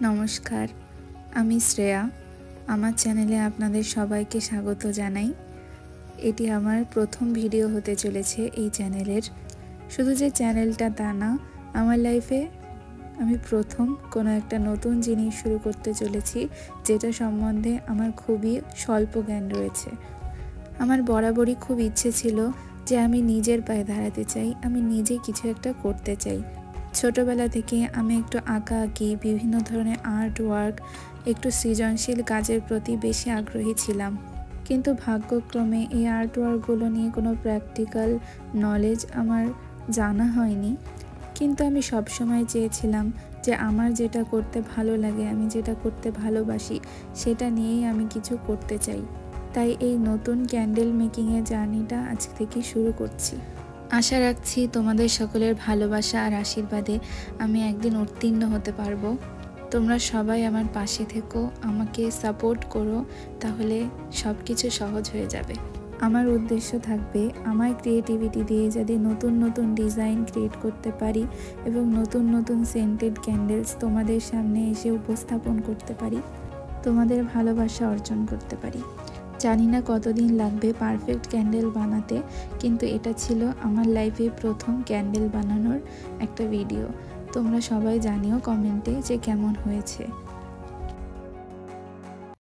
নমস্কার, আমি শ্রেয়া। আমার চ্যানেলে আপনাদের সবাইকে স্বাগত জানাই। এটি আমার প্রথম ভিডিও হতে চলেছে এই চ্যানেলের। শুধু যে চ্যানেলটা তা না, আমার লাইফে আমি প্রথম কোনো একটা নতুন জিনিস শুরু করতে চলেছি, যেটা সম্বন্ধে আমার খুবই স্বল্প জ্ঞান রয়েছে। আমার বরাবরই খুব ইচ্ছে ছিল যে আমি নিজের পায়ে দাঁড়াতে চাই, আমি নিজে কিছু একটা করতে চাই। ছোটবেলা থেকে আমি একটু আঁকাআঁকি, বিভিন্ন ধরনের আর্ট ওয়ার্ক, একটু সৃজনশীল কাজের প্রতি বেশি আগ্রহী ছিলাম। কিন্তু ভাগ্যক্রমে এই আর্ট ওয়ার্কগুলো নিয়ে কোনো প্র্যাকটিক্যাল নলেজ আমার জানা হয়নি। কিন্তু আমি সবসময় চেয়েছিলাম যে আমার যেটা করতে ভালো লাগে, আমি যেটা করতে ভালোবাসি, সেটা নিয়েই আমি কিছু করতে চাই। তাই এই নতুন ক্যান্ডেল মেকিংয়ের জার্নিটা আজ থেকে শুরু করছি। আশা রাখছি তোমাদের সকলের ভালোবাসা আর আশীর্বাদে আমি একদিন উত্তীর্ণ হতে পারবো। তোমরা সবাই আমার পাশে থেকো, আমাকে সাপোর্ট করো, তাহলে সব কিছু সহজ হয়ে যাবে। আমার উদ্দেশ্য থাকবে আমার ক্রিয়েটিভিটি দিয়ে যাতে নতুন নতুন ডিজাইন ক্রিয়েট করতে পারি এবং নতুন নতুন সেন্টেড ক্যান্ডেলস তোমাদের সামনে এসে উপস্থাপন করতে পারি, তোমাদের ভালোবাসা অর্জন করতে পারি। জানি না কতদিন লাগবে পারফেক্ট ক্যান্ডেল বানাতে, কিন্তু এটা ছিল আমার লাইফে প্রথম ক্যান্ডেল বানানোর একটা ভিডিও। তোমরা সবাই জানিও কমেন্টে যে কেমন হয়েছে।